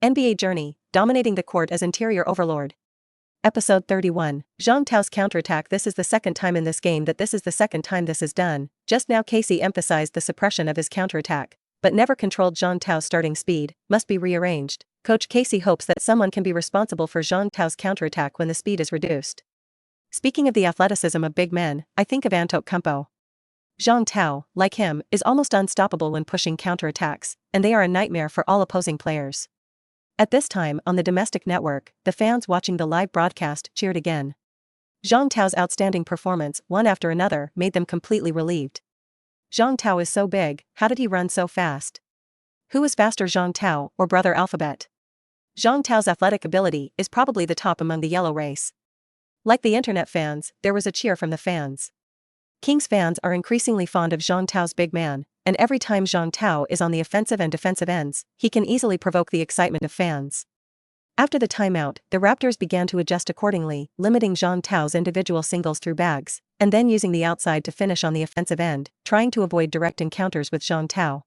NBA Journey, dominating the court as Interior Overlord. Episode 31, Zhang Tao's counterattack. This is the second time in this game that this is done. Just now Casey emphasized the suppression of his counterattack, but never controlled Zhang Tao's starting speed, must be rearranged. Coach Casey hopes that someone can be responsible for Zhang Tao's counterattack when the speed is reduced. Speaking of the athleticism of big men, I think of Antetokounmpo. Zhang Tao, like him, is almost unstoppable when pushing counterattacks, and they are a nightmare for all opposing players. At this time, on the domestic network, the fans watching the live broadcast cheered again. Zhang Tao's outstanding performance, one after another, made them completely relieved. Zhang Tao is so big, how did he run so fast? Who is faster, Zhang Tao or Brother Alphabet? Zhang Tao's athletic ability is probably the top among the yellow race. Like the internet fans, there was a cheer from the fans. Kings fans are increasingly fond of Zhang Tao's big man, and every time Zhang Tao is on the offensive and defensive ends, he can easily provoke the excitement of fans. After the timeout, the Raptors began to adjust accordingly, limiting Zhang Tao's individual singles through bags, and then using the outside to finish on the offensive end, trying to avoid direct encounters with Zhang Tao.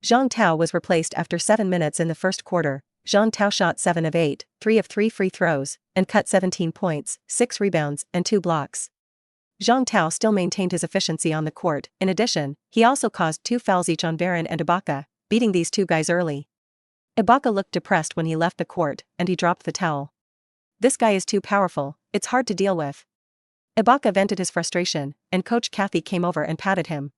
Zhang Tao was replaced after 7 minutes in the first quarter. Zhang Tao shot 7 of 8, 3 of 3 free throws, and cut 17 points, 6 rebounds, and 2 blocks. Zhang Tao still maintained his efficiency on the court. In addition, he also caused 2 fouls each on Varane and Ibaka, beating these two guys early. Ibaka looked depressed when he left the court, and he dropped the towel. This guy is too powerful, it's hard to deal with. Ibaka vented his frustration, and Coach Kathy came over and patted him.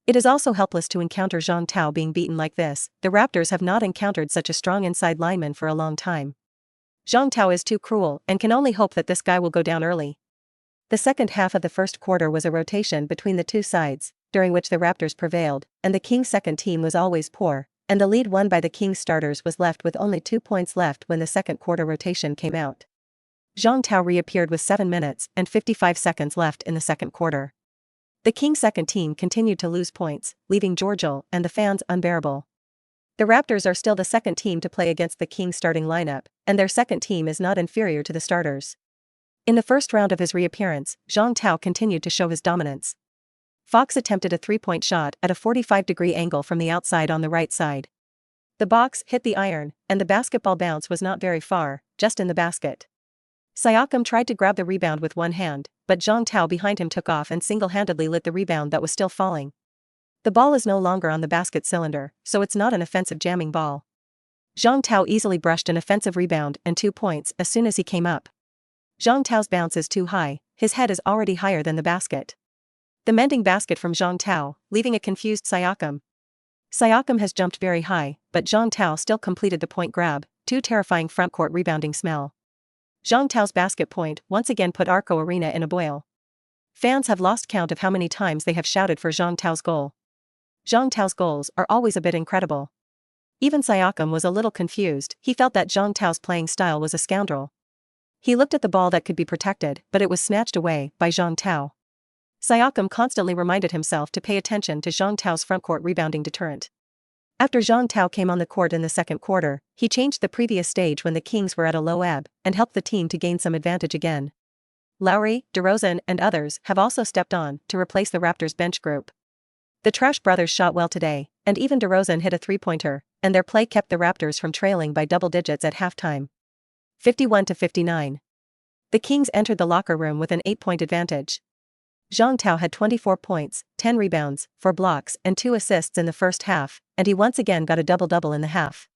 It is also helpless to encounter Zhang Tao being beaten like this. The Raptors have not encountered such a strong inside lineman for a long time. Zhang Tao is too cruel and can only hope that this guy will go down early. The second half of the first quarter was a rotation between the two sides, during which the Raptors prevailed, and the Kings' second team was always poor, and the lead won by the Kings starters was left with only 2 points left when the second quarter rotation came out. Zhang Tao reappeared with 7 minutes and 55 seconds left in the second quarter. The Kings' second team continued to lose points, leaving Georgial and the fans unbearable. The Raptors are still the second team to play against the Kings' starting lineup, and their second team is not inferior to the starters. In the first round of his reappearance, Zhang Tao continued to show his dominance. Fox attempted a 3-point shot at a 45-degree angle from the outside on the right side. The box hit the iron, and the basketball bounce was not very far, just in the basket. Siakam tried to grab the rebound with one hand, but Zhang Tao behind him took off and single-handedly lit the rebound that was still falling. The ball is no longer on the basket cylinder, so it's not an offensive jamming ball. Zhang Tao easily brushed an offensive rebound and 2 points as soon as he came up. Zhang Tao's bounce is too high, his head is already higher than the basket. The mending basket from Zhang Tao, leaving a confused Siakam. Siakam has jumped very high, but Zhang Tao still completed the point grab, too terrifying frontcourt rebounding smell. Zhang Tao's basket point once again put Arco Arena in a boil. Fans have lost count of how many times they have shouted for Zhang Tao's goal. Zhang Tao's goals are always a bit incredible. Even Siakam was a little confused. He felt that Zhang Tao's playing style was a scoundrel. He looked at the ball that could be protected, but it was snatched away by Zhang Tao. Siakam constantly reminded himself to pay attention to Zhang Tao's frontcourt rebounding deterrent. After Zhang Tao came on the court in the second quarter, he changed the previous stage when the Kings were at a low ebb, and helped the team to gain some advantage again. Lowry, DeRozan, and others have also stepped on to replace the Raptors' bench group. The Trash brothers shot well today, and even DeRozan hit a 3-pointer, and their play kept the Raptors from trailing by double digits at halftime. 51-59. The Kings entered the locker room with an 8-point advantage. Zhang Tao had 24 points, 10 rebounds, 4 blocks, and 2 assists in the first half, and he once again got a double-double in the half.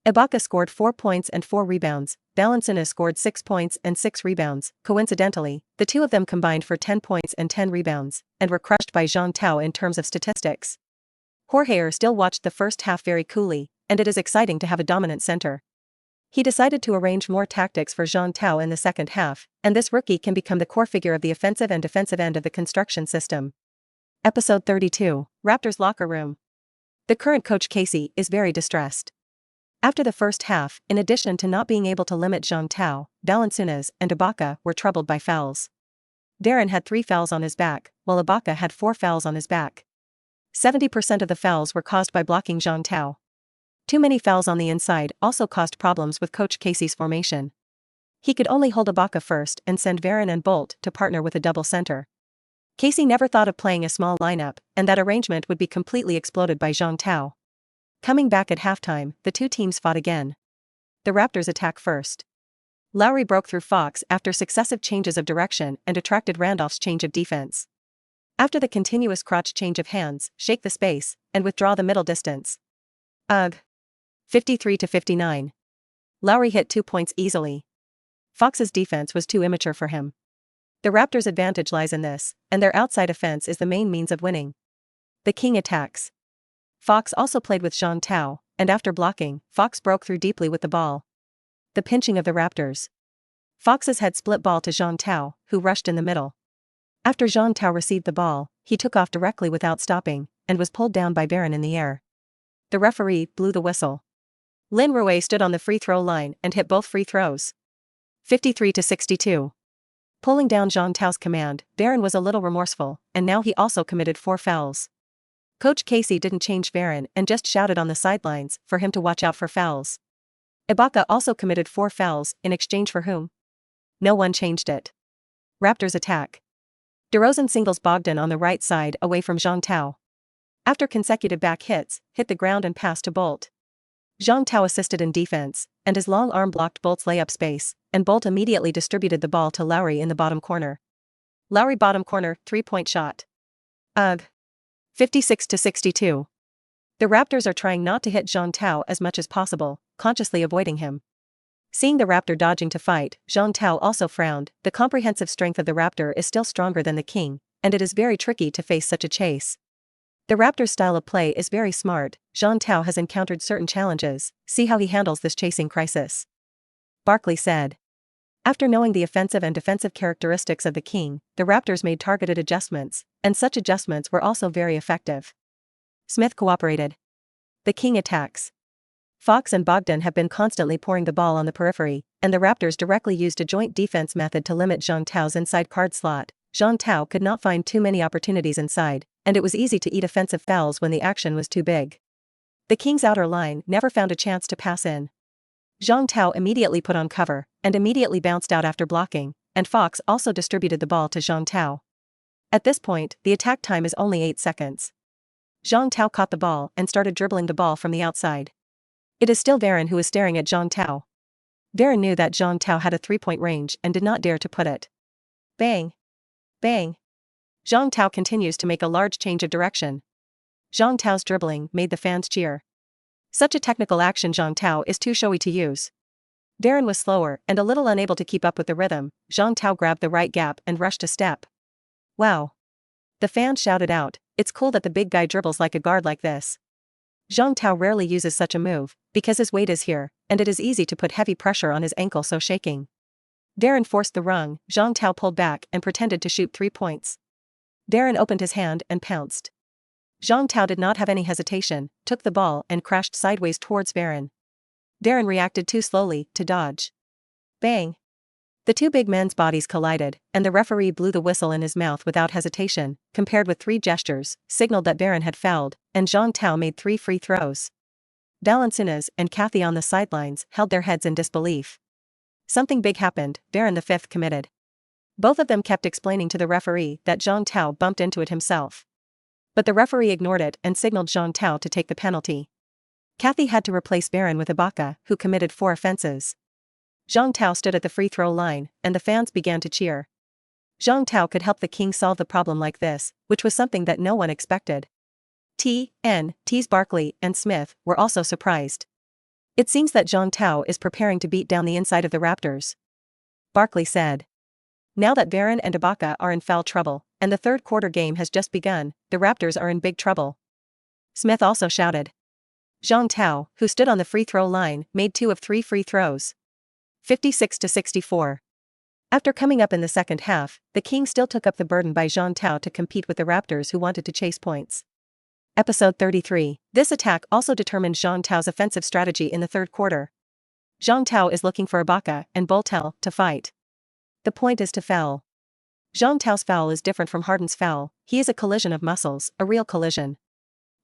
Ibaka scored 4 points and 4 rebounds, Valanciunas scored 6 points and 6 rebounds. Coincidentally, the two of them combined for 10 points and 10 rebounds, and were crushed by Zhang Tao in terms of statistics. Jorge still watched the first half very coolly, and it is exciting to have a dominant center. He decided to arrange more tactics for Zhang Tao in the second half, and this rookie can become the core figure of the offensive and defensive end of the construction system. Episode 32, Raptors Locker Room. The current coach Casey is very distressed. After the first half, in addition to not being able to limit Zhang Tao, Valanciunas and Ibaka were troubled by fouls. Darren had 3 fouls on his back, while Ibaka had 4 fouls on his back. 70% of the fouls were caused by blocking Zhang Tao. Too many fouls on the inside also caused problems with Coach Casey's formation. He could only hold Ibaka first and send Varane and Bolt to partner with a double center. Casey never thought of playing a small lineup, and that arrangement would be completely exploded by Zhang Tao. Coming back at halftime, the two teams fought again. the Raptors attack first. Lowry broke through Fox after successive changes of direction and attracted Randolph's change of defense. After the continuous crotch change of hands, shake the space, and withdraw the middle distance. Ugh. 53-59. Lowry hit 2 points easily. Fox's defense was too immature for him. The Raptors' advantage lies in this, and their outside offense is the main means of winning. The King attacks. Fox also played with Jean Tao, and after blocking, Fox broke through deeply with the ball. The pinching of the Raptors. Fox's head split ball to Jean Tao, who rushed in the middle. After Jean Tao received the ball, he took off directly without stopping, and was pulled down by Barron in the air. The referee blew the whistle. Lin Rouet stood on the free throw line and hit both free throws. 53-62. Pulling down Jean Tao's command, Barron was a little remorseful, and now he also committed 4 fouls. Coach Casey didn't change Barron and just shouted on the sidelines for him to watch out for fouls. Ibaka also committed 4 fouls, in exchange for whom? No one changed it. Raptors attack. DeRozan singles Bogdan on the right side away from Jean Tao. After consecutive back hits, hit the ground and passed to Bolt. Jean Tao assisted in defense, and his long arm blocked Bolt's layup space, and Bolt immediately distributed the ball to Lowry in the bottom corner. Lowry bottom corner, 3-point shot. Ugh. 56-62. The Raptors are trying not to hit Jean Tao as much as possible, consciously avoiding him. Seeing the Raptor dodging to fight, Jean Tao also frowned. The comprehensive strength of the Raptor is still stronger than the King, and it is very tricky to face such a chase. The Raptors' style of play is very smart. Jean Tao has encountered certain challenges. See how he handles this chasing crisis. Barkley said. After knowing the offensive and defensive characteristics of the King, the Raptors made targeted adjustments, and such adjustments were also very effective. Smith cooperated. The King attacks. Fox and Bogdan have been constantly pouring the ball on the periphery, and the Raptors directly used a joint defense method to limit Jean Tao's inside card slot. Jean Tao could not find too many opportunities inside, and it was easy to eat offensive fouls when the action was too big. The King's outer line never found a chance to pass in. Jean Tao immediately put on cover, and immediately bounced out after blocking, and Fox also distributed the ball to Jean Tao. At this point, the attack time is only 8 seconds. Jean Tao caught the ball and started dribbling the ball from the outside. It is still Barron who is staring at Jean Tao. Barron knew that Jean Tao had a 3-point range and did not dare to put it. Bang! Bang! Jean Tao continues to make a large change of direction. Jean Tao's dribbling made the fans cheer. Such a technical action Jean Tao is too showy to use. Barron was slower and a little unable to keep up with the rhythm. Jean Tao grabbed the right gap and rushed a step. Wow! The fans shouted out, "It's cool that the big guy dribbles like a guard like this." Jean Tao rarely uses such a move, because his weight is here, and it is easy to put heavy pressure on his ankle so shaking. Barron forced the rung. Jean Tao pulled back and pretended to shoot 3 points. Barron opened his hand and pounced. Jean Tao did not have any hesitation, took the ball and crashed sideways towards Barron. Barron reacted too slowly to dodge. Bang! The two big men's bodies collided, and the referee blew the whistle in his mouth without hesitation, compared with 3 gestures, signaled that Barron had fouled, and Jean Tao made 3 free throws. Valanciunas and Kathy on the sidelines held their heads in disbelief. Something big happened. Barron the fifth committed. Both of them kept explaining to the referee that Jean Tao bumped into it himself. But the referee ignored it and signaled Jean Tao to take the penalty. Kathy had to replace Barron with Ibaka, who committed 4 offenses. Jean Tao stood at the free throw line, and the fans began to cheer. Jean Tao could help the King solve the problem like this, which was something that no one expected. T's Barkley and Smith were also surprised. It seems that Jean Tao is preparing to beat down the inside of the Raptors. Barkley said. Now that Barron and Ibaka are in foul trouble, and the third quarter game has just begun, the Raptors are in big trouble. Smith also shouted. Jean Tao, who stood on the free throw line, made 2 of 3 free throws. 56-64. After coming up in the second half, the King still took up the burden by Jean Tao to compete with the Raptors who wanted to chase points. Episode 33. This attack also determined Jean Tao's offensive strategy in the third quarter. Jean Tao is looking for Ibaka and Boltel to fight. The point is to foul. Jean Tao's foul is different from Harden's foul. He is a collision of muscles, a real collision.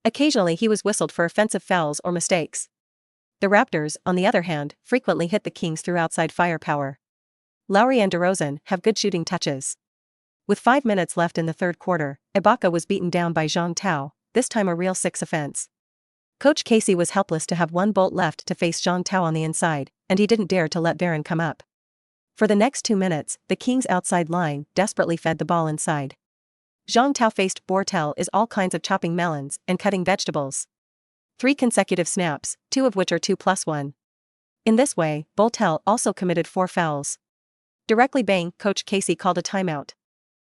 Occasionally he was whistled for offensive fouls or mistakes. The Raptors, on the other hand, frequently hit the Kings through outside firepower. Lowry and DeRozan have good shooting touches. With 5 minutes left in the third quarter, Ibaka was beaten down by Jean Tao, this time a real 6 offense. Coach Casey was helpless to have 1 Bolt left to face Jean Tao on the inside, and he didn't dare to let Barron come up. For the next 2 minutes, the Kings' outside line desperately fed the ball inside. Zhang Tao faced Bortel is all kinds of chopping melons and cutting vegetables. 3 consecutive snaps, 2 of which are 2+1. In this way, Bortel also committed 4 fouls. Directly bang, Coach Casey called a timeout.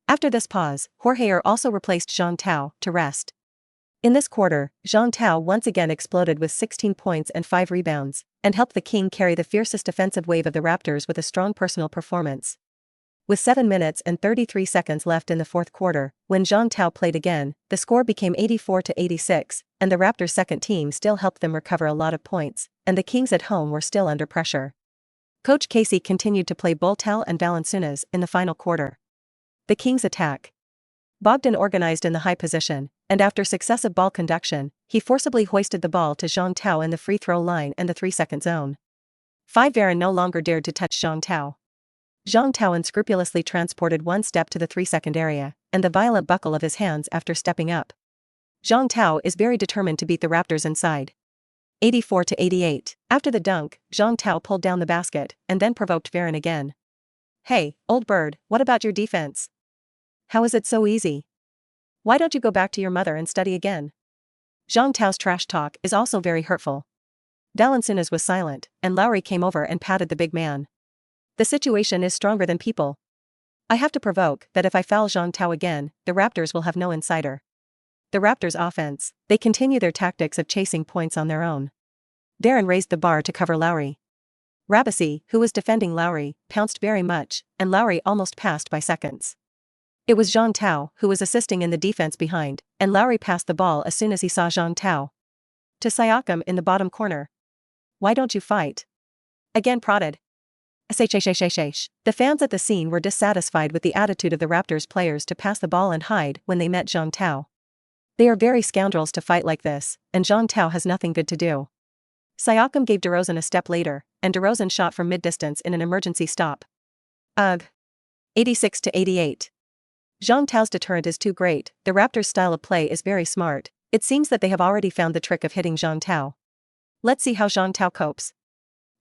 After this pause, Jorge also replaced Zhang Tao to rest. In this quarter, Zhang Tao once again exploded with 16 points and 5 rebounds, and helped the King carry the fiercest defensive wave of the Raptors with a strong personal performance. With 7 minutes and 33 seconds left in the fourth quarter, when Zhang Tao played again, the score became 84-86, and the Raptors' second team still helped them recover a lot of points, and the Kings at home were still under pressure. Coach Casey continued to play Bortel and Valanciunas in the final quarter. The Kings' attack. Bogdan organized in the high position, and after successive ball conduction, he forcibly hoisted the ball to Zhang Tao in the free throw line and the 3-second zone. 5 Varane no longer dared to touch Zhang Tao. Zhang Tao unscrupulously transported one step to the 3-second area, and the violent buckle of his hands after stepping up. Zhang Tao is very determined to beat the Raptors inside. 84-88. After the dunk, Zhang Tao pulled down the basket, and then provoked Varane again. "Hey, old bird, what about your defense? How is it so easy? Why don't you go back to your mother and study again?" Zhang Tao's trash talk is also very hurtful. Valanciunas was silent, and Lowry came over and patted the big man. "The situation is stronger than people. I have to provoke that if I foul Zhang Tao again, the Raptors will have no insider." The Raptors' offense, they continue their tactics of chasing points on their own. Darren raised the bar to cover Lowry. Rabasi, who was defending Lowry, pounced very much, and Lowry almost passed by seconds. It was Zhang Tao who was assisting in the defense behind, and Lowry passed the ball as soon as he saw Zhang Tao. To Siakam in the bottom corner. "Why don't you fight?" Again prodded. The fans at the scene were dissatisfied with the attitude of the Raptors players to pass the ball and hide when they met Zhang Tao. They are very scoundrels to fight like this, and Zhang Tao has nothing good to do. Siakam gave DeRozan a step later, and DeRozan shot from mid-distance in an emergency stop. Ugh. 86-88. Zhang Tao's deterrent is too great. The Raptors' style of play is very smart. It seems that they have already found the trick of hitting Zhang Tao. Let's see how Zhang Tao copes.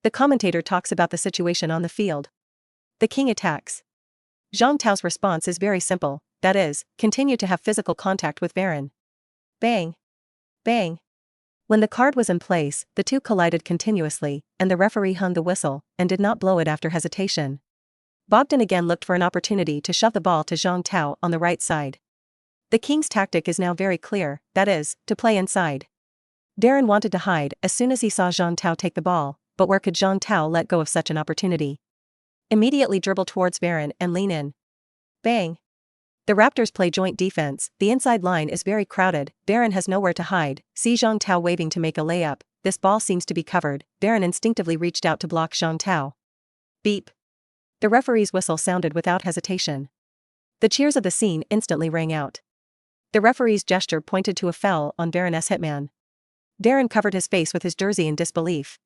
The commentator talks about the situation on the field. The King attacks. Zhang Tao's response is very simple, that is, continue to have physical contact with Varane. Bang. Bang. When the card was in place, the two collided continuously, and the referee hung the whistle, and did not blow it after hesitation. Bogdan again looked for an opportunity to shove the ball to Zhang Tao on the right side. The Kings' tactic is now very clear, that is, to play inside. Darren wanted to hide as soon as he saw Zhang Tao take the ball, but where could Zhang Tao let go of such an opportunity? Immediately dribble towards Varane and lean in. Bang. The Raptors play joint defense, the inside line is very crowded, Varane has nowhere to hide, see Zhang Tao waving to make a layup, this ball seems to be covered, Varane instinctively reached out to block Zhang Tao. Beep. The referee's whistle sounded without hesitation. The cheers of the scene instantly rang out. The referee's gesture pointed to a foul on Varane's hitman. Darren covered his face with his jersey in disbelief.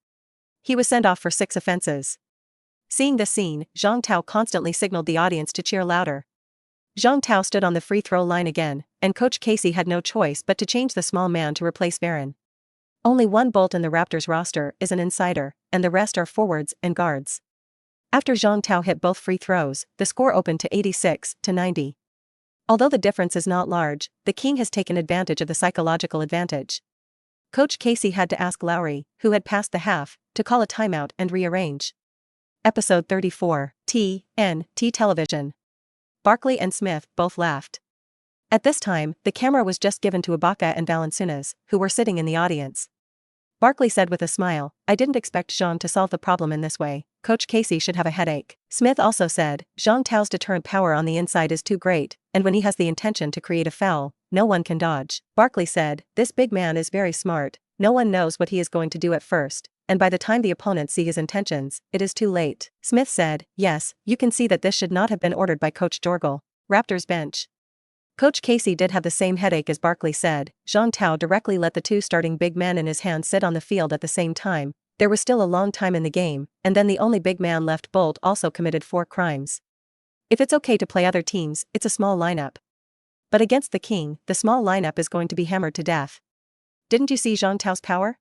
He was sent off for 6 offenses. Seeing this scene, Zhang Tao constantly signaled the audience to cheer louder. Zhang Tao stood on the free throw line again, and Coach Casey had no choice but to change the small man to replace Varane. Only one Bolt in the Raptors roster is an insider, and the rest are forwards and guards. After Zhang Tao hit both free throws, the score opened to 86-90. Although the difference is not large, the King has taken advantage of the psychological advantage. Coach Casey had to ask Lowry, who had passed the half, to call a timeout and rearrange. Episode 34, TNT Television. Barkley and Smith both laughed. At this time, the camera was just given to Ibaka and Valanciunas, who were sitting in the audience. Barkley said with a smile, "I didn't expect Jean to solve the problem in this way. Coach Casey should have a headache." Smith also said, "Zhang Tao's deterrent power on the inside is too great, and when he has the intention to create a foul, no one can dodge." Barkley said, "This big man is very smart, no one knows what he is going to do at first, and by the time the opponents see his intentions, it is too late." Smith said, "Yes, you can see that this should not have been ordered by Coach Dorgal." Raptors bench. Coach Casey did have the same headache as Barkley said. Zhang Tao directly let the 2 starting big men in his hand sit on the field at the same time. There was still a long time in the game, and then the only big man left, Bolt, also committed 4 crimes. If it's okay to play other teams, it's a small lineup. But against the King, the small lineup is going to be hammered to death. Didn't you see Zhang Tao's power?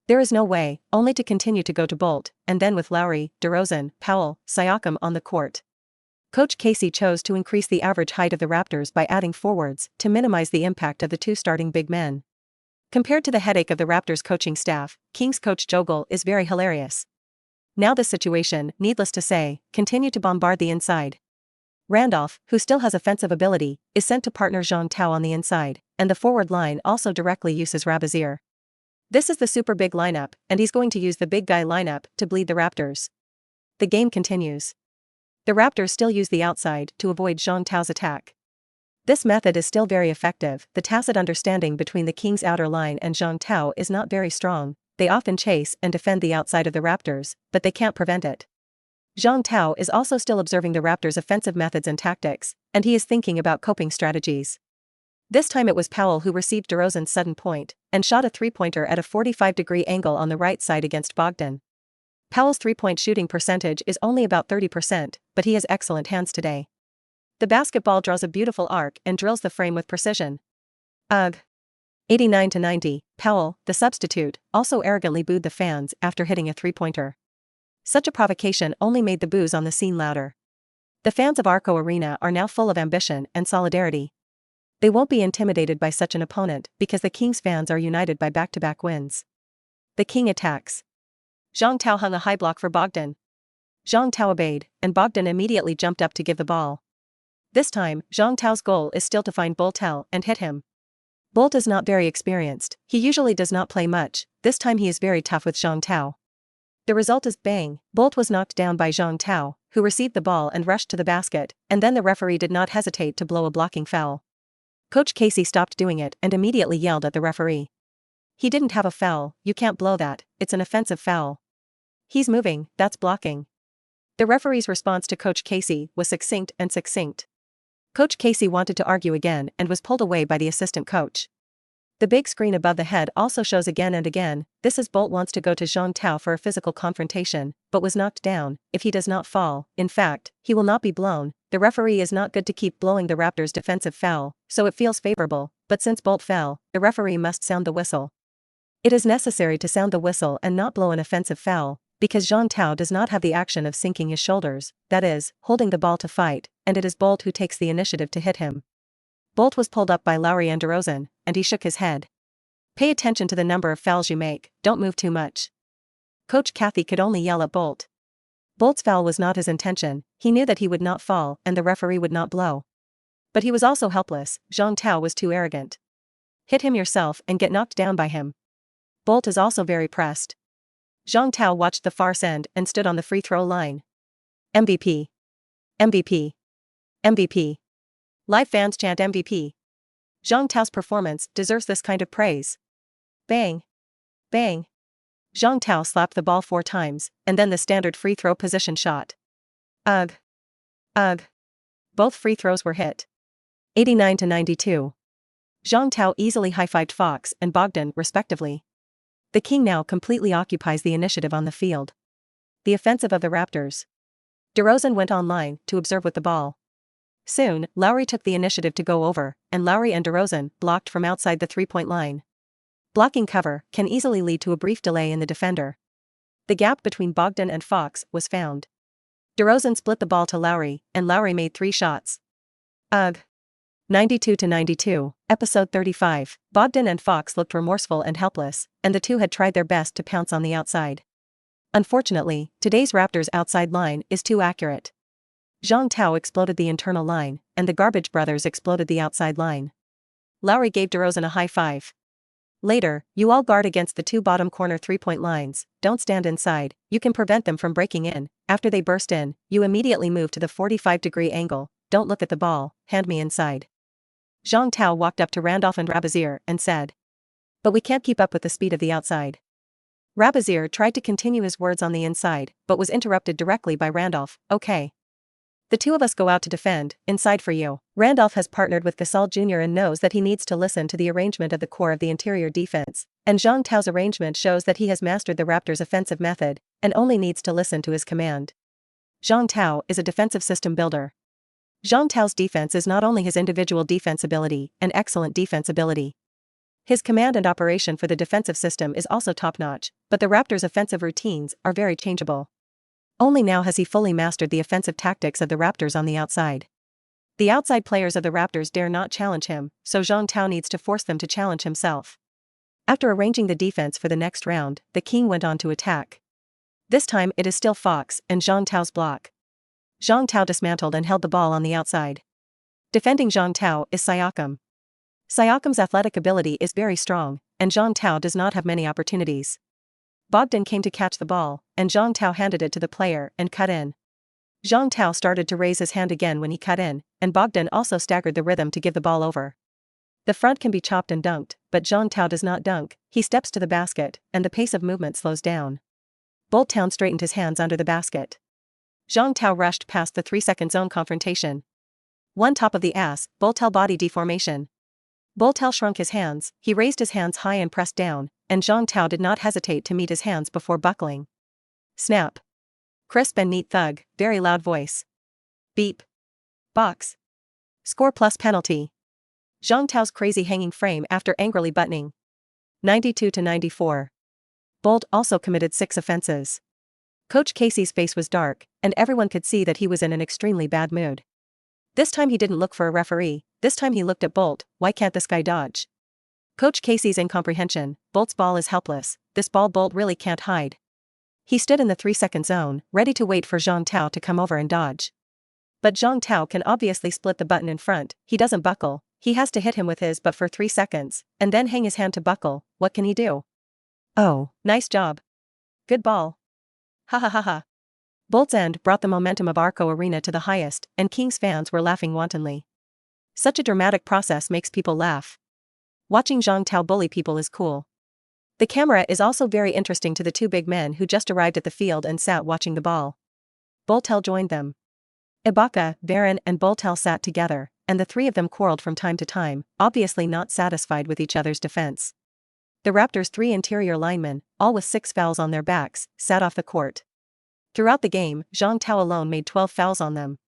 There is no way, only to continue to go to Bolt, and then with Lowry, DeRozan, Powell, Siakam on the court. Coach Casey chose to increase the average height of the Raptors by adding forwards to minimize the impact of the two starting big men. Compared to the headache of the Raptors coaching staff, Kings coach Jogel is very hilarious. Now this situation, needless to say, continued to bombard the inside. Randolph, who still has offensive ability, is sent to partner Jean Tao on the inside, and the forward line also directly uses Rabazier. This is the super big lineup, and he's going to use the big guy lineup to bleed the Raptors. The game continues. The Raptors still use the outside to avoid Jean Tao's attack. This method is still very effective. The tacit understanding between the Kings' outer line and Jean Tao is not very strong. They often chase and defend the outside of the Raptors, but they can't prevent it. Jean Tao is also still observing the Raptors' offensive methods and tactics, and he is thinking about coping strategies. This time it was Powell who received DeRozan's sudden point, and shot a three-pointer at a 45-degree angle on the right side against Bogdan. Powell's three-point shooting percentage is only about 30%, but he has excellent hands today. The basketball draws a beautiful arc and drills the frame with precision. Ugh. 89-90, Powell, the substitute, also arrogantly booed the fans after hitting a three-pointer. Such a provocation only made the boos on the scene louder. The fans of Arco Arena are now full of ambition and solidarity. They won't be intimidated by such an opponent because the Kings fans are united by back-to-back wins. The King attacks. Jean Tao hung a high block for Bogdan. Jean Tao obeyed, and Bogdan immediately jumped up to give the ball. This time, Jean Tao's goal is still to find Boltel and hit him. Bolt is not very experienced, he usually does not play much, this time he is very tough with Jean Tao. The result is bang, Bolt was knocked down by Jean Tao, who received the ball and rushed to the basket, and then the referee did not hesitate to blow a blocking foul. Coach Casey stopped doing it and immediately yelled at the referee. He didn't have a foul, you can't blow that, it's an offensive foul. He's moving, that's blocking. The referee's response to Coach Casey was succinct and succinct. Coach Casey wanted to argue again and was pulled away by the assistant coach. The big screen above the head also shows again and again, this is Bolt wants to go to Jean Tao for a physical confrontation, but was knocked down. If he does not fall, in fact, he will not be blown. The referee is not good to keep blowing the Raptors' defensive foul, so it feels favorable, but since Bolt fell, the referee must sound the whistle. It is necessary to sound the whistle and not blow an offensive foul, because Jean Tao does not have the action of sinking his shoulders, that is, holding the ball to fight, and it is Bolt who takes the initiative to hit him. Bolt was pulled up by Lowry and DeRozan, and he shook his head. Pay attention to the number of fouls you make, don't move too much. Coach Cathy could only yell at Bolt. Bolt's foul was not his intention, he knew that he would not fall and the referee would not blow. But he was also helpless, Jean Tao was too arrogant. Hit him yourself and get knocked down by him. Bolt is also very pressed. Jean Tao watched the farce end and stood on the free throw line. MVP. MVP. MVP. Live fans chant MVP. Jean Tao's performance deserves this kind of praise. Bang. Bang. Jean Tao slapped the ball 4 times, and then the standard free throw position shot. Ugh. Ugh. Both free throws were hit. 89-92. Jean Tao easily high-fived Fox and Bogdan, respectively. The King now completely occupies the initiative on the field. The offensive of the Raptors. DeRozan went online to observe with the ball. Soon, Lowry took the initiative to go over, and Lowry and DeRozan blocked from outside the three-point line. Blocking cover can easily lead to a brief delay in the defender. The gap between Bogdan and Fox was found. DeRozan split the ball to Lowry, and Lowry made 3 shots. Ugh. 92-92, Episode 35. Bogdan and Fox looked remorseful and helpless, and the two had tried their best to pounce on the outside. Unfortunately, today's Raptors' outside line is too accurate. Jean Tao exploded the internal line, and the Garbage Brothers exploded the outside line. Lowry gave DeRozan a high five. Later, you all guard against the 2 bottom corner 3-point lines, don't stand inside, you can prevent them from breaking in. After they burst in, you immediately move to the 45-degree angle, don't look at the ball, hand me inside. Jean Tao walked up to Randolph and Rabazier and said. But we can't keep up with the speed of the outside. Rabazier tried to continue his words on the inside, but was interrupted directly by Randolph. Okay. The 2 of us go out to defend, inside for you. Randolph has partnered with Gasol Jr. and knows that he needs to listen to the arrangement of the core of the interior defense, and Jean Tao's arrangement shows that he has mastered the Raptors' offensive method, and only needs to listen to his command. Jean Tao is a defensive system builder. Jean Tao's defense is not only his individual defense ability, an excellent defense ability. His command and operation for the defensive system is also top-notch, but the Raptors' offensive routines are very changeable. Only now has he fully mastered the offensive tactics of the Raptors on the outside. The outside players of the Raptors dare not challenge him, so Jean Tao needs to force them to challenge himself. After arranging the defense for the next round, the King went on to attack. This time it is still Fox and Jean Tao's block. Jean Tao dismantled and held the ball on the outside. Defending Jean Tao is Siakam. Siakam's athletic ability is very strong, and Jean Tao does not have many opportunities. Bogdan came to catch the ball, and Jean Tao handed it to the player and cut in. Jean Tao started to raise his hand again when he cut in, and Bogdan also staggered the rhythm to give the ball over. The front can be chopped and dunked, but Jean Tao does not dunk, he steps to the basket, and the pace of movement slows down. Boltown straightened his hands under the basket. Jean Tao rushed past the 3-second zone confrontation. One top of the ass, Boltel body deformation. Boltel shrunk his hands, he raised his hands high and pressed down, and Jean Tao did not hesitate to meet his hands before buckling. Snap. Crisp and neat thug, very loud voice. Beep. Box. Score plus penalty. Jean Tao's crazy hanging frame after angrily buttoning. 92-94. Bolt also committed 6 offenses. Coach Casey's face was dark, and everyone could see that he was in an extremely bad mood. This time he didn't look for a referee, this time he looked at Bolt. Why can't this guy dodge? Coach Casey's incomprehension, Bolt's ball is helpless, this ball Bolt really can't hide. He stood in the 3-second zone, ready to wait for Jean Tao to come over and dodge. But Jean Tao can obviously split the button in front, he doesn't buckle, he has to hit him with his but for 3 seconds, and then hang his hand to buckle. What can he do? Oh, nice job. Good ball. Ha ha ha ha. Bolt's end brought the momentum of Arco Arena to the highest, and Kings fans were laughing wantonly. Such a dramatic process makes people laugh. Watching Jean Tao bully people is cool. The camera is also very interesting to the 2 big men who just arrived at the field and sat watching the ball. Boltel joined them. Ibaka, Barron and Boltel sat together, and the 3 of them quarreled from time to time, obviously not satisfied with each other's defense. The Raptors' 3 interior linemen, all with 6 fouls on their backs, sat off the court. Throughout the game, Jean Tao alone made 12 fouls on them.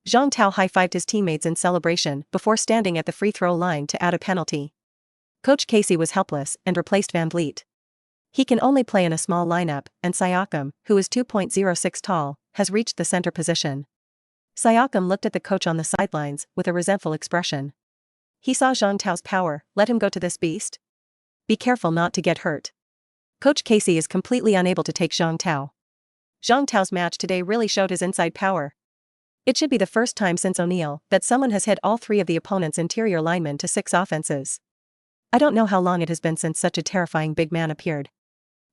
Jean Tao high-fived his teammates in celebration before standing at the free throw line to add a penalty. Coach Casey was helpless and replaced Van Vliet. He can only play in a small lineup, and Siakam, who is 2.06 tall, has reached the center position. Siakam looked at the coach on the sidelines with a resentful expression. He saw Jean Tao's power, let him go to this beast? Be careful not to get hurt. Coach Casey is completely unable to take Jean Tao. Jean Tao's match today really showed his inside power. It should be the first time since O'Neal that someone has hit all 3 of the opponent's interior linemen to 6 offenses. I don't know how long it has been since such a terrifying big man appeared.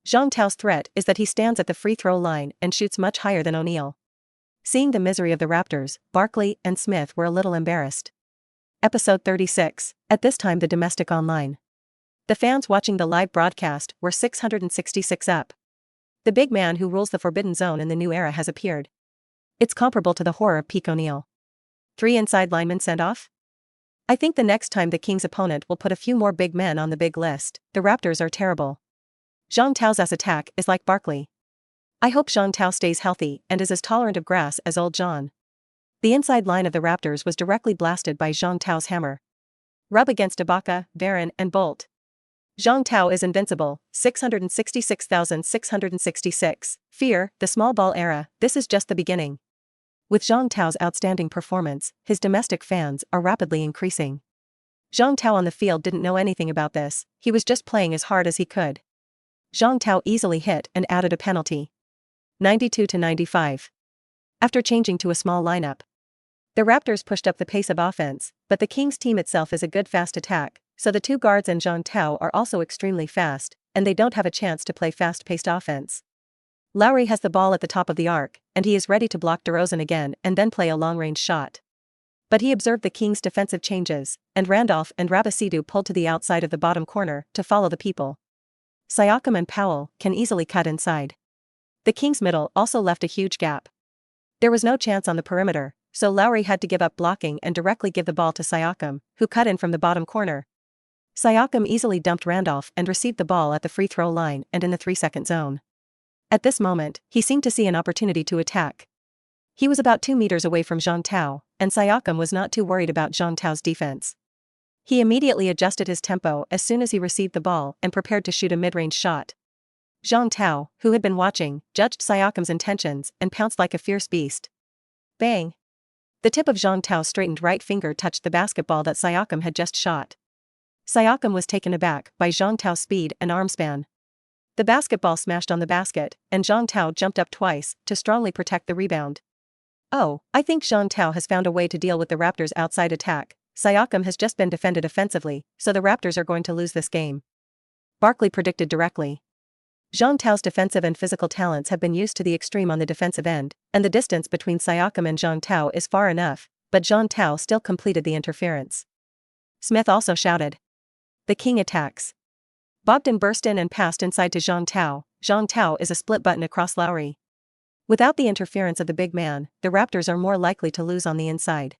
Jean Tao's threat is that he stands at the free throw line and shoots much higher than O'Neal. Seeing the misery of the Raptors, Barkley and Smith were a little embarrassed. Episode 36, at this time the domestic online. The fans watching the live broadcast were 666 up. The big man who rules the forbidden zone in the new era has appeared. It's comparable to the horror of peak O'Neal. 3 inside linemen sent off? I think the next time the Kings' opponent will put a few more big men on the big list. The Raptors are terrible. Jean Tao's attack is like Barkley. I hope Jean Tao stays healthy and is as tolerant of grass as old Jean. The inside line of the Raptors was directly blasted by Jean Tao's hammer. Rub against Ibaka, Barron and Bolt. Jean Tao is invincible, 666,666. Fear, the small ball era, this is just the beginning. With Jean Tao's outstanding performance, his domestic fans are rapidly increasing. Jean Tao on the field didn't know anything about this, he was just playing as hard as he could. Jean Tao easily hit and added a penalty. 92-95. After changing to a small lineup, the Raptors pushed up the pace of offense, but the Kings team itself is a good fast attack, so the 2 guards and Jean Tao are also extremely fast, and they don't have a chance to play fast-paced offense. Lowry has the ball at the top of the arc, and he is ready to block DeRozan again and then play a long-range shot. But he observed the Kings' defensive changes, and Randolph and Rabasidou pulled to the outside of the bottom corner to follow the people. Siakam and Powell can easily cut inside. The Kings' middle also left a huge gap. There was no chance on the perimeter, so Lowry had to give up blocking and directly give the ball to Siakam, who cut in from the bottom corner. Siakam easily dumped Randolph and received the ball at the free throw line and in the 3-second zone. At this moment, he seemed to see an opportunity to attack. He was about 2 meters away from Jean Tao, and Siakam was not too worried about Jean Tao's defense. He immediately adjusted his tempo as soon as he received the ball and prepared to shoot a mid-range shot. Zhang Tao, who had been watching, judged Siakam's intentions and pounced like a fierce beast. Bang! The tip of Zhang Tao's straightened right finger touched the basketball that Siakam had just shot. Siakam was taken aback by Zhang Tao's speed and arm span. The basketball smashed on the basket, and Zhang Tao jumped up twice to strongly protect the rebound. Oh, I think Zhang Tao has found a way to deal with the Raptors' outside attack. Siakam has just been defended offensively, so the Raptors are going to lose this game. Barkley predicted directly. Zhang Tao's defensive and physical talents have been used to the extreme on the defensive end, and the distance between Siakam and Zhang Tao is far enough, but Zhang Tao still completed the interference. Smith also shouted. The king attacks. Bogdan burst in and passed inside to Zhang Tao. Zhang Tao is a split button across Lowry. Without the interference of the big man, the Raptors are more likely to lose on the inside.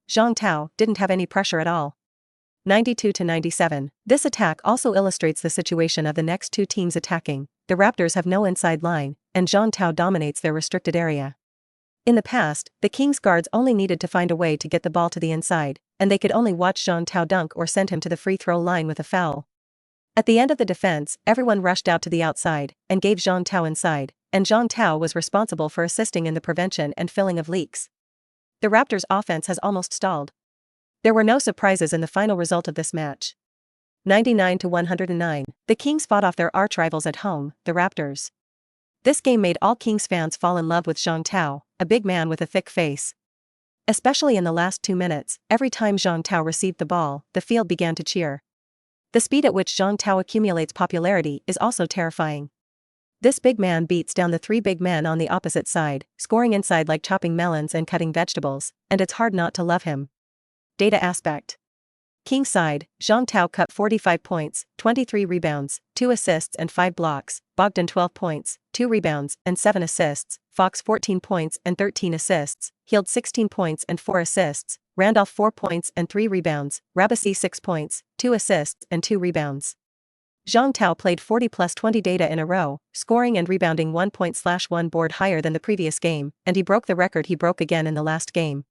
Zhang Tao didn't have any pressure at all. 92-97. This attack also illustrates the situation of the next two teams attacking. The Raptors have no inside line, and Zhang Tao dominates their restricted area. In the past, the Kings guards only needed to find a way to get the ball to the inside, and they could only watch Zhang Tao dunk or send him to the free throw line with a foul. At the end of the defense, everyone rushed out to the outside and gave Zhang Tao inside, and Zhang Tao was responsible for assisting in the prevention and filling of leaks. The Raptors' offense has almost stalled. There were no surprises in the final result of this match. 99-109. The Kings fought off their arch-rivals at home, the Raptors. This game made all Kings fans fall in love with Zhang Tao, a big man with a thick face. Especially in the last 2 minutes, every time Zhang Tao received the ball, the field began to cheer. The speed at which Zhang Tao accumulates popularity is also terrifying. This big man beats down the three big men on the opposite side, scoring inside like chopping melons and cutting vegetables, and it's hard not to love him. Data aspect. Kings side, Zhang Tao cut 45 points, 23 rebounds, 2 assists and 5 blocks, Bogdan 12 points, 2 rebounds and 7 assists, Fox 14 points and 13 assists, Hield 16 points and 4 assists, Randolph 4 points and 3 rebounds, Rabasi 6 points, 2 assists and 2 rebounds. Zhang Tao played 40+20 data in a row, scoring and rebounding 1 point/1 board higher than the previous game, and he broke the record he broke again in the last game.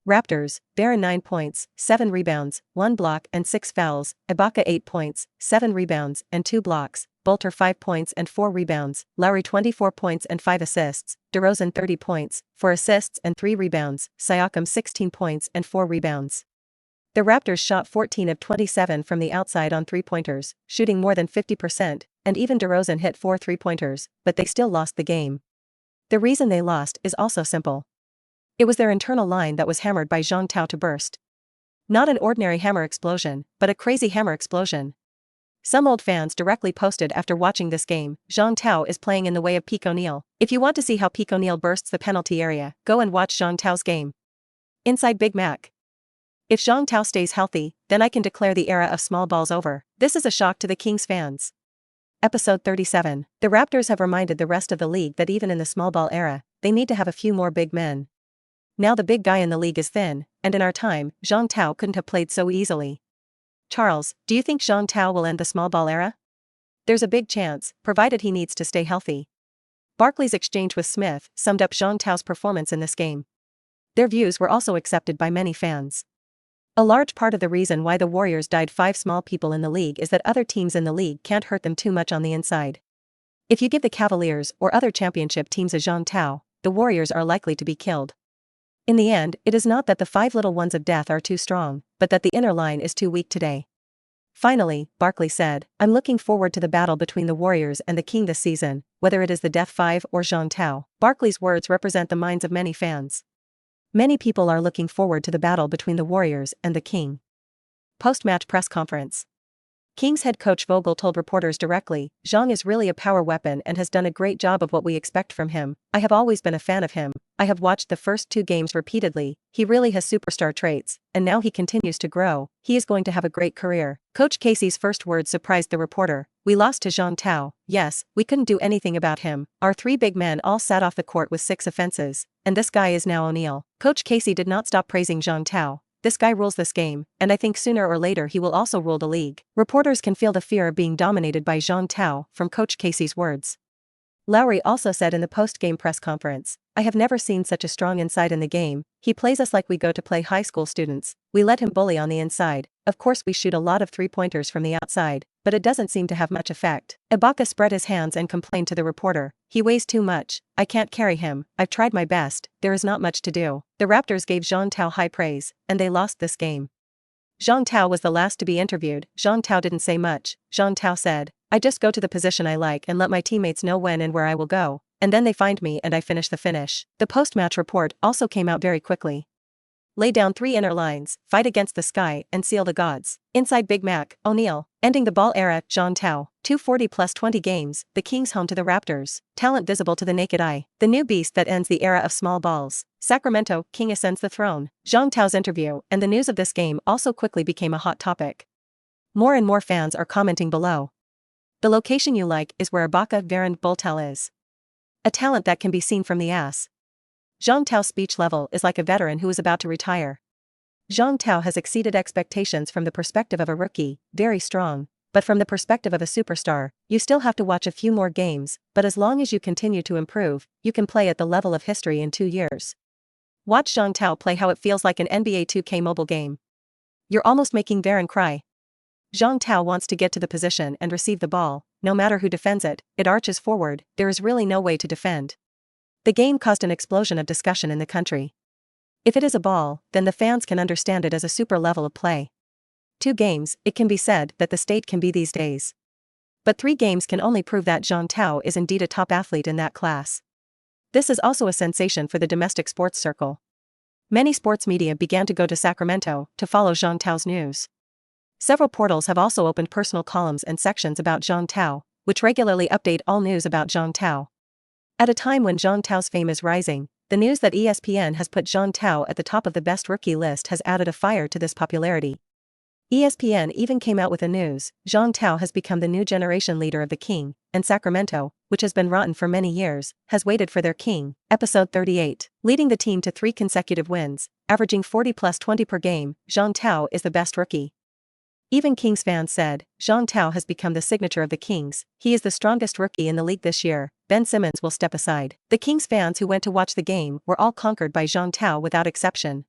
Raptors, Barron 9 points, 7 rebounds, 1 block and 6 fouls, Ibaka 8 points, 7 rebounds and 2 blocks, Bolter 5 points and 4 rebounds, Lowry 24 points and 5 assists, DeRozan 30 points, 4 assists and 3 rebounds, Siakam 16 points and 4 rebounds. The Raptors shot 14 of 27 from the outside on three-pointers, shooting more than 50%, and even DeRozan hit 4 three-pointers, but they still lost the game. The reason they lost is also simple. It was their internal line that was hammered by Zhang Tao to burst. Not an ordinary hammer explosion, but a crazy hammer explosion. Some old fans directly posted after watching this game, Zhang Tao is playing in the way of Peak O'Neal. If you want to see how Peak O'Neal bursts the penalty area, go and watch Zhang Tao's game. Inside Big Mac. If Zhang Tao stays healthy, then I can declare the era of small balls over. This is a shock to the Kings fans. Episode 37. The Raptors have reminded the rest of the league that even in the small ball era, they need to have a few more big men. Now the big guy in the league is thin, and in our time, Zhang Tao couldn't have played so easily. Charles, do you think Zhang Tao will end the small ball era? There's a big chance, provided he needs to stay healthy. Barkley's exchange with Smith summed up Zhang Tao's performance in this game. Their views were also accepted by many fans. A large part of the reason why the Warriors died 5 small people in the league is that other teams in the league can't hurt them too much on the inside. If you give the Cavaliers or other championship teams a Zhang Tao, the Warriors are likely to be killed. In the end, it is not that the 5 little ones of death are too strong, but that the inner line is too weak today. Finally, Barkley said, I'm looking forward to the battle between the Warriors and the King this season, whether it is the Death 5 or Zhang Tao. Barkley's words represent the minds of many fans. Many people are looking forward to the battle between the Warriors and the King. Post-match press conference. Kings head coach Vogel told reporters directly, Zhang is really a power weapon and has done a great job of what we expect from him. I have always been a fan of him. I have watched the first 2 games repeatedly. He really has superstar traits, and now he continues to grow. He is going to have a great career. Coach Casey's first words surprised the reporter. We lost to Zhang Tao. Yes, we couldn't do anything about him. Our 3 big men all sat off the court with 6 offenses, and this guy is now O'Neal. Coach Casey did not stop praising Zhang Tao. This guy rules this game, and I think sooner or later he will also rule the league. Reporters can feel the fear of being dominated by Zhang Tao from Coach Casey's words. Lowry also said in the post-game press conference, I have never seen such a strong inside in the game. He plays us like we go to play high school students. We let him bully on the inside. Of course we shoot a lot of three-pointers from the outside, but it doesn't seem to have much effect. Ibaka spread his hands and complained to the reporter. He weighs too much. I can't carry him. I've tried my best. There is not much to do. The Raptors gave Jean Tao high praise, and they lost this game. Jean Tao was the last to be interviewed. Jean Tao didn't say much. Jean Tao said, I just go to the position I like and let my teammates know when and where I will go, and then they find me and I finish the finish. The post-match report also came out very quickly. Lay down 3 inner lines, fight against the sky, and seal the gods. Inside Big Mac, O'Neal. Ending the ball era, Jean Tao. 240 plus 20 games, the Kings home to the Raptors. Talent visible to the naked eye. The new beast that ends the era of small balls. Sacramento, King ascends the throne. Jean Tao's interview and the news of this game also quickly became a hot topic. More and more fans are commenting below. The location you like is where Ibaka Varand Bultel is. A talent that can be seen from the ass. Jean Tao's speech level is like a veteran who is about to retire. Jean Tao has exceeded expectations from the perspective of a rookie, very strong, but from the perspective of a superstar, you still have to watch a few more games, but as long as you continue to improve, you can play at the level of history in 2 years. Watch Jean Tao play how it feels like an NBA 2K mobile game. You're almost making Varane cry. Jean Tao wants to get to the position and receive the ball, no matter who defends it, it arches forward, there is really no way to defend. The game caused an explosion of discussion in the country. If it is a ball, then the fans can understand it as a super level of play. 2 games, it can be said that the state can be these days. But 3 games can only prove that Jean Tao is indeed a top athlete in that class. This is also a sensation for the domestic sports circle. Many sports media began to go to Sacramento to follow Jean Tao's news. Several portals have also opened personal columns and sections about Jean Tao, which regularly update all news about Jean Tao. At a time when Jean Tao's fame is rising, the news that ESPN has put Jean Tao at the top of the best rookie list has added a fire to this popularity. ESPN even came out with a news, Jean Tao has become the new generation leader of the King, and Sacramento, which has been rotten for many years, has waited for their King. Episode 38. Leading the team to 3 consecutive wins, averaging 40 plus 20 per game, Jean Tao is the best rookie. Even Kings fans said, Jean Tao has become the signature of the Kings, he is the strongest rookie in the league this year, Ben Simmons will step aside. The Kings fans who went to watch the game were all conquered by Jean Tao without exception.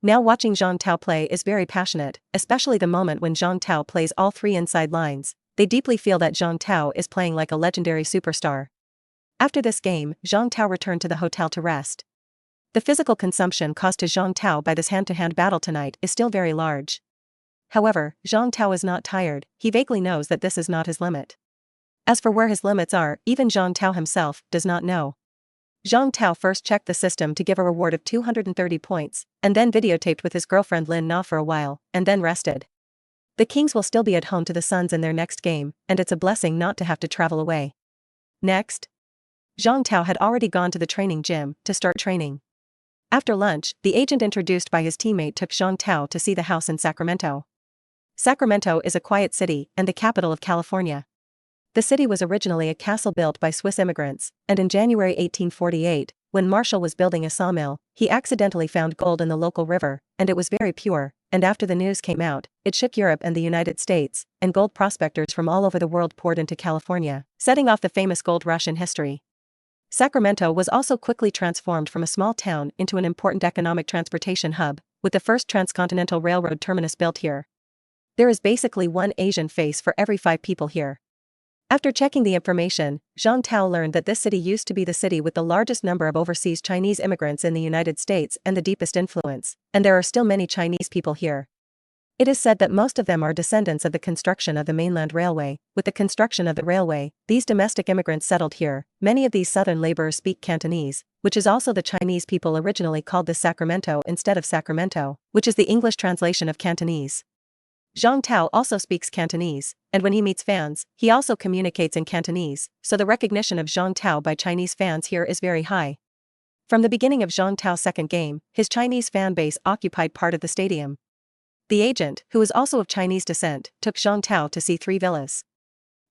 Now watching Jean Tao play is very passionate, especially the moment when Jean Tao plays all 3 inside lines, they deeply feel that Jean Tao is playing like a legendary superstar. After this game, Jean Tao returned to the hotel to rest. The physical consumption caused to Jean Tao by this hand-to-hand battle tonight is still very large. However, Jean Tao is not tired, he vaguely knows that this is not his limit. As for where his limits are, even Jean Tao himself does not know. Jean Tao first checked the system to give a reward of 230 points, and then videotaped with his girlfriend Lin Na for a while, and then rested. The Kings will still be at home to the Suns in their next game, and it's a blessing not to have to travel away. Next. Jean Tao had already gone to the training gym to start training. After lunch, the agent introduced by his teammate took Jean Tao to see the house in Sacramento. Sacramento is a quiet city and the capital of California. The city was originally a castle built by Swiss immigrants, and in January 1848, when Marshall was building a sawmill, he accidentally found gold in the local river, and it was very pure, and after the news came out, it shook Europe and the United States, and gold prospectors from all over the world poured into California, setting off the famous gold rush in history. Sacramento was also quickly transformed from a small town into an important economic transportation hub, with the first transcontinental railroad terminus built here. There is basically one Asian face for every 5 people here. After checking the information, Jean Tao learned that this city used to be the city with the largest number of overseas Chinese immigrants in the United States and the deepest influence, and there are still many Chinese people here. It is said that most of them are descendants of the construction of the mainland railway. With the construction of the railway, these domestic immigrants settled here. Many of these southern laborers speak Cantonese, which is also the Chinese people originally called this Sacramento instead of Sacramento, which is the English translation of Cantonese. Jean Tao also speaks Cantonese, and when he meets fans, he also communicates in Cantonese, so the recognition of Jean Tao by Chinese fans here is very high. From the beginning of Jean Tao's second game, his Chinese fan base occupied part of the stadium. The agent, who is also of Chinese descent, took Jean Tao to see 3 villas.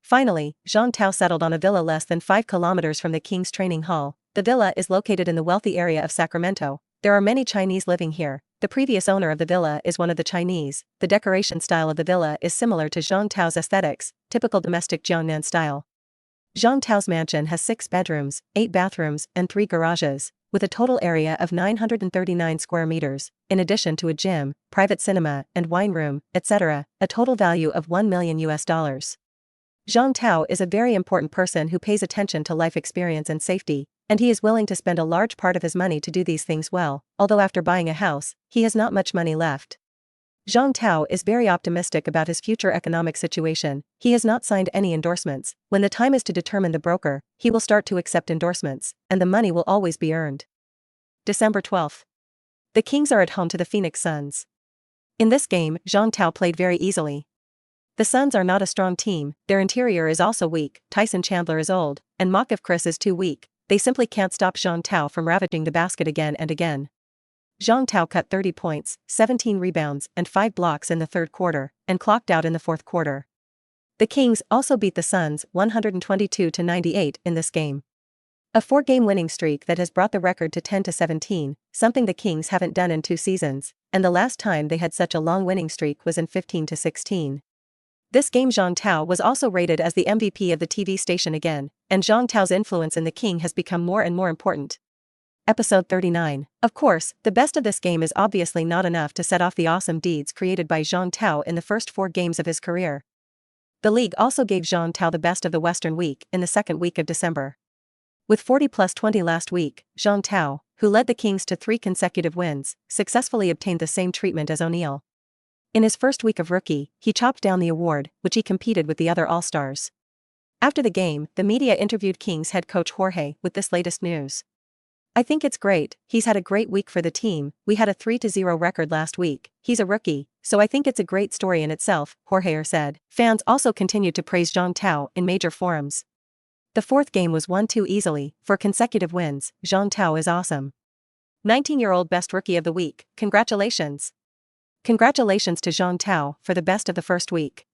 Finally, Jean Tao settled on a villa less than 5 kilometers from the King's training hall. The villa is located in the wealthy area of Sacramento. There are many Chinese living here. The previous owner of the villa is one of the Chinese. The decoration style of the villa is similar to Jean Tao's aesthetics, typical domestic Jiangnan style. Jean Tao's mansion has 6 bedrooms, 8 bathrooms, and 3 garages. with a total area of 939 square meters, in addition to a gym, private cinema, and wine room, etc., a total value of $1 million. Zhang Tao is a very important person who pays attention to life experience and safety, and he is willing to spend a large part of his money to do these things well, although after buying a house, he has not much money left. Zhang Tao is very optimistic about his future economic situation. He has not signed any endorsements. When the time is to determine the broker, he will start to accept endorsements, and the money will always be earned. December 12th. The Kings are at home to the Phoenix Suns. In this game, Zhang Tao played very easily. The Suns are not a strong team, their interior is also weak, Tyson Chandler is old, and Markieff Chris is too weak. They simply can't stop Zhang Tao from ravaging the basket again and again. Zhang Tao cut 30 points, 17 rebounds, and 5 blocks in the third quarter, and clocked out in the fourth quarter. The Kings also beat the Suns 122-98 in this game. A 4-game winning streak that has brought the record to 10-17, something the Kings haven't done in 2 seasons, and the last time they had such a long winning streak was in 15-16. This game Zhang Tao was also rated as the MVP of the TV station again, and Zhang Tao's influence in the King has become more and more important. Episode 39. Of course, the best of this game is obviously not enough to set off the awesome deeds created by Zhang Tao in the first 4 games of his career. The league also gave Zhang Tao the best of the Western week in the second week of December. With 40+20 last week, Zhang Tao, who led the Kings to 3 consecutive wins, successfully obtained the same treatment as O'Neal. In his first week of rookie, he chopped down the award, which he competed with the other All-Stars. After the game, the media interviewed Kings head coach Jorge with this latest news. "I think it's great, he's had a great week for the team, we had a 3-0 record last week, he's a rookie, so I think it's a great story in itself," Jorge said. Fans also continued to praise Zhang Tao in major forums. The 4th game was won too easily. For consecutive wins, Zhang Tao is awesome. 19-year-old best rookie of the week, congratulations. Congratulations to Zhang Tao for the best of the first week.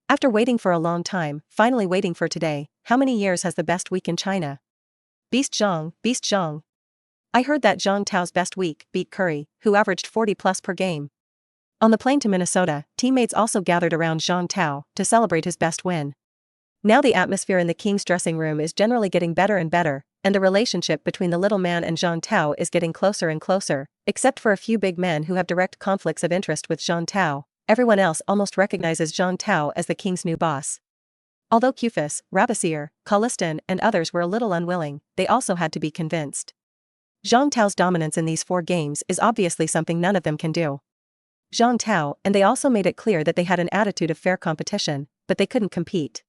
After waiting for a long time, finally waiting for today, how many years has the best week in China? Beast Zhang, Beast Zhang. I heard that Zhang Tao's best week beat Curry, who averaged 40+ per game. On the plane to Minnesota, teammates also gathered around Zhang Tao to celebrate his best win. Now the atmosphere in the Kings dressing room is generally getting better and better, and the relationship between the little man and Zhang Tao is getting closer and closer, except for a few big men who have direct conflicts of interest with Zhang Tao. Everyone else almost recognizes Zhang Tao as the Kings' new boss. Although Kufis, Rabasier, Khalistan, and others were a little unwilling, they also had to be convinced. Zhang Tao's dominance in these 4 games is obviously something none of them can do. Zhang Tao and they also made it clear that they had an attitude of fair competition, but they couldn't compete.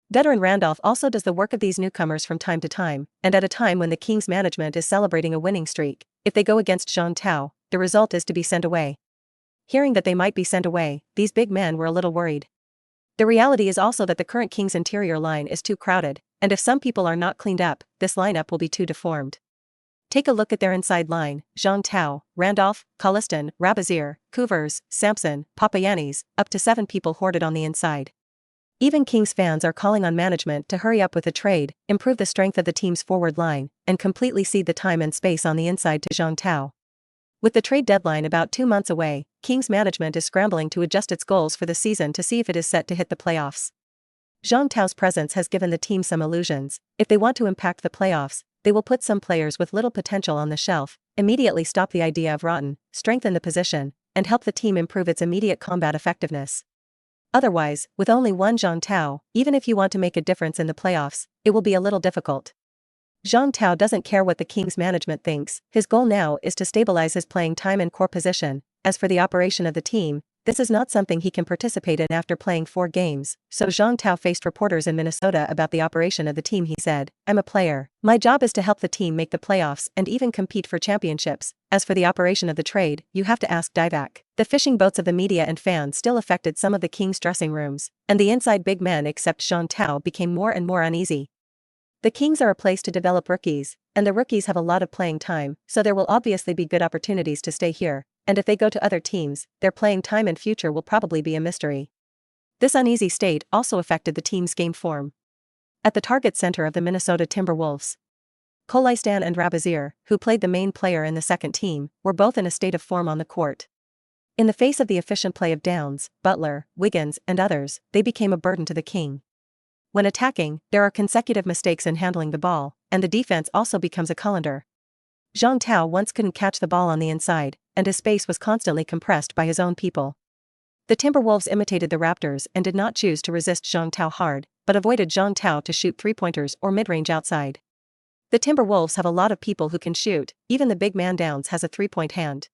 Veteran Randolph also does the work of these newcomers from time to time, and at a time when the Kings management is celebrating a winning streak, if they go against Zhang Tao, the result is to be sent away. Hearing that they might be sent away, these big men were a little worried. The reality is also that the current Kings interior line is too crowded, and if some people are not cleaned up, this lineup will be too deformed. Take a look at their inside line: Zhang Tao, Randolph, Khalistan, Rabasier, Kuvers, Sampson, Papayannis, up to 7 people hoarded on the inside. Even Kings fans are calling on management to hurry up with the trade, improve the strength of the team's forward line, and completely cede the time and space on the inside to Zhang Tao. With the trade deadline about 2 months away, Kings management is scrambling to adjust its goals for the season to see if it is set to hit the playoffs. Zhang Tao's presence has given the team some illusions. If they want to impact the playoffs, they will put some players with little potential on the shelf, immediately stop the idea of rotten, strengthen the position, and help the team improve its immediate combat effectiveness. Otherwise, with only one Zhang Tao, even if you want to make a difference in the playoffs, it will be a little difficult. Zhang Tao doesn't care what the Kings management thinks. His goal now is to stabilize his playing time and core position. As for the operation of the team, this is not something he can participate in after playing 4 games, so Zhang Tao faced reporters in Minnesota about the operation of the team. He said, "I'm a player. My job is to help the team make the playoffs and even compete for championships. As for the operation of the trade, you have to ask Divac." The fishing boats of the media and fans still affected some of the Kings dressing rooms, and the inside big men except Zhang Tao became more and more uneasy. The Kings are a place to develop rookies, and the rookies have a lot of playing time, so there will obviously be good opportunities to stay here, and if they go to other teams, their playing time and future will probably be a mystery. This uneasy state also affected the team's game form. At the target center of the Minnesota Timberwolves, Khalistan and Rabasier, who played the main player in the second team, were both in a state of form on the court. In the face of the efficient play of Downs, Butler, Wiggins, and others, they became a burden to the King. When attacking, there are consecutive mistakes in handling the ball, and the defense also becomes a colander. Zhang Tao once couldn't catch the ball on the inside, and his space was constantly compressed by his own people. The Timberwolves imitated the Raptors and did not choose to resist Zhang Tao hard, but avoided Zhang Tao to shoot three-pointers or mid-range outside. The Timberwolves have a lot of people who can shoot, even the big man Downs has a three-point hand.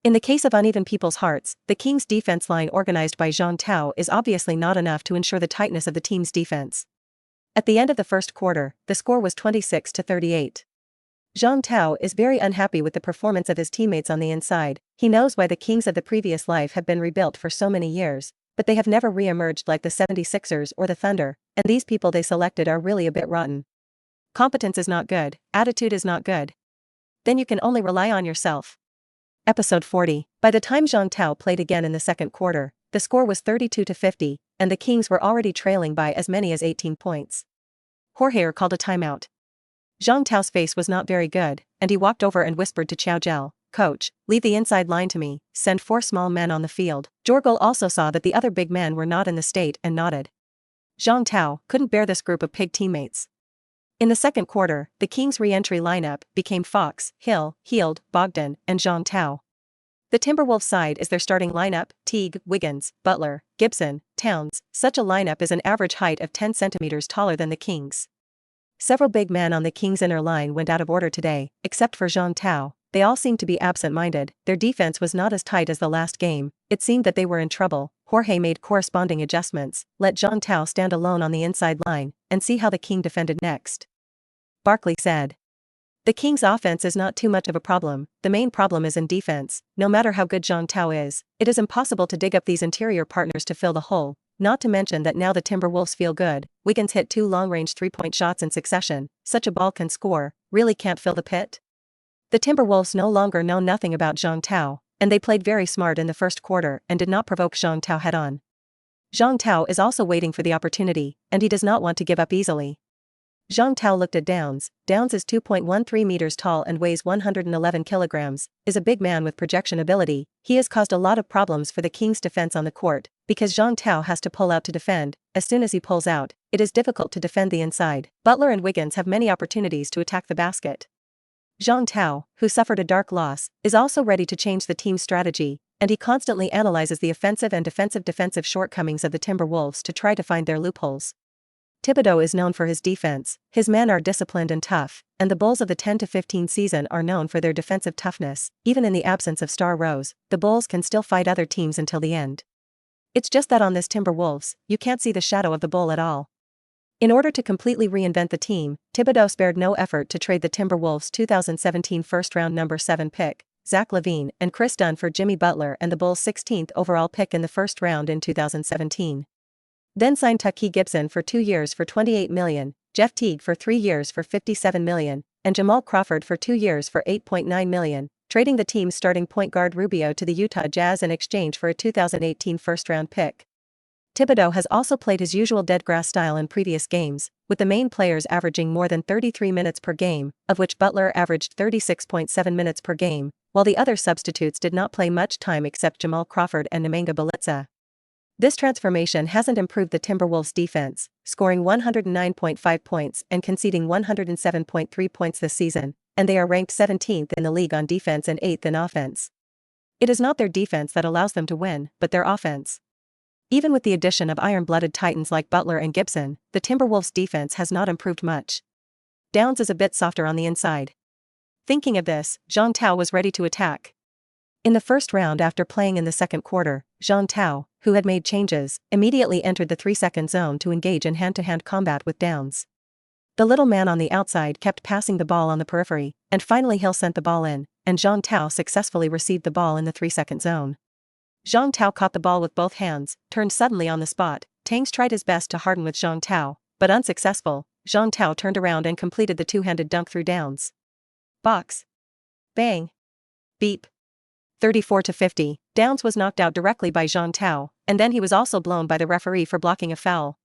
In the case of uneven people's hearts, the Kings' defense line organized by Zhang Tao is obviously not enough to ensure the tightness of the team's defense. At the end of the first quarter, the score was 26-38. Zhang Tao is very unhappy with the performance of his teammates on the inside. He knows why the Kings of the previous life have been rebuilt for so many years, but they have never re-emerged like the 76ers or the Thunder, and these people they selected are really a bit rotten. Competence is not good, attitude is not good. Then you can only rely on yourself. Episode 40. By the time Zhang Tao played again in the second quarter, the score was 32-50, and the Kings were already trailing by as many as 18 points. Jorge called a timeout. Zhang Tao's face was not very good, and he walked over and whispered to Xiao Zhao, "Coach, leave the inside line to me, send 4 small men on the field." Jorgel also saw that the other big men were not in the state and nodded. Zhang Tao couldn't bear this group of pig teammates. In the second quarter, the Kings' re-entry lineup became Fox, Hill, Heald, Bogdan, and Zhang Tao. The Timberwolves side is their starting lineup: Teague, Wiggins, Butler, Gibson, Towns. Such a lineup is an average height of 10 centimeters taller than the Kings. Several big men on the Kings' inner line went out of order today, except for Zhang Tao. They all seemed to be absent-minded. Their defense was not as tight as the last game. It seemed that they were in trouble. Jorge made corresponding adjustments, let Zhang Tao stand alone on the inside line, and see how the King defended next. Barkley said, "The Kings' offense is not too much of a problem. The main problem is in defense. No matter how good Zhang Tao is, it is impossible to dig up these interior partners to fill the hole. Not to mention that now the Timberwolves feel good. Wiggins hit 2 long-range three-point shots in succession. Such a ball can score, really can't fill the pit." The Timberwolves no longer know nothing about Zhang Tao, and they played very smart in the first quarter and did not provoke Zhang Tao head-on. Zhang Tao is also waiting for the opportunity, and he does not want to give up easily. Zhang Tao looked at Downs. Downs is 2.13 meters tall and weighs 111 kilograms, is a big man with projection ability. He has caused a lot of problems for the Kings' defense on the court, because Zhang Tao has to pull out to defend. As soon as he pulls out, it is difficult to defend the inside. Butler and Wiggins have many opportunities to attack the basket. Zhang Tao, who suffered a dark loss, is also ready to change the team's strategy, and he constantly analyzes the offensive and defensive shortcomings of the Timberwolves to try to find their loopholes. Thibodeau is known for his defense. His men are disciplined and tough, and the Bulls of the 10-15 season are known for their defensive toughness. Even in the absence of star rows, the Bulls can still fight other teams until the end. It's just that on this Timberwolves, you can't see the shadow of the Bull at all. In order to completely reinvent the team, Thibodeau spared no effort to trade the Timberwolves' 2017 first-round number 7 pick, Zach LaVine, and Chris Dunn for Jimmy Butler and the Bulls' 16th overall pick in the first round in 2017. Then signed Tucky Gibson for 2 years for $28 million, Jeff Teague for 3 years for $57 million, and Jamal Crawford for 2 years for $8.9 million, trading the team's starting point guard Rubio to the Utah Jazz in exchange for a 2018 first-round pick. Thibodeau has also played his usual dead-grass style in previous games, with the main players averaging more than 33 minutes per game, of which Butler averaged 36.7 minutes per game, while the other substitutes did not play much time except Jamal Crawford and Nemanja Bjelica. This transformation hasn't improved the Timberwolves' defense, scoring 109.5 points and conceding 107.3 points this season, and they are ranked 17th in the league on defense and 8th in offense. It is not their defense that allows them to win, but their offense. Even with the addition of iron-blooded titans like Butler and Gibson, the Timberwolves' defense has not improved much. Downs is a bit softer on the inside. Thinking of this, Zhang Tao was ready to attack. In the first round after playing in the second quarter, Zhang Tao, who had made changes, immediately entered the 3-second zone to engage in hand-to-hand combat with Downs. The little man on the outside kept passing the ball on the periphery, and finally Hill sent the ball in, and Zhang Tao successfully received the ball in the 3-second zone. Zhang Tao caught the ball with both hands, turned suddenly on the spot. Tangs tried his best to harden with Zhang Tao, but unsuccessful. Zhang Tao turned around and completed the two-handed dunk through Downs. Box. Bang. Beep. 34-50. Downs was knocked out directly by Zhang Tao, and then he was also blown by the referee for blocking a foul.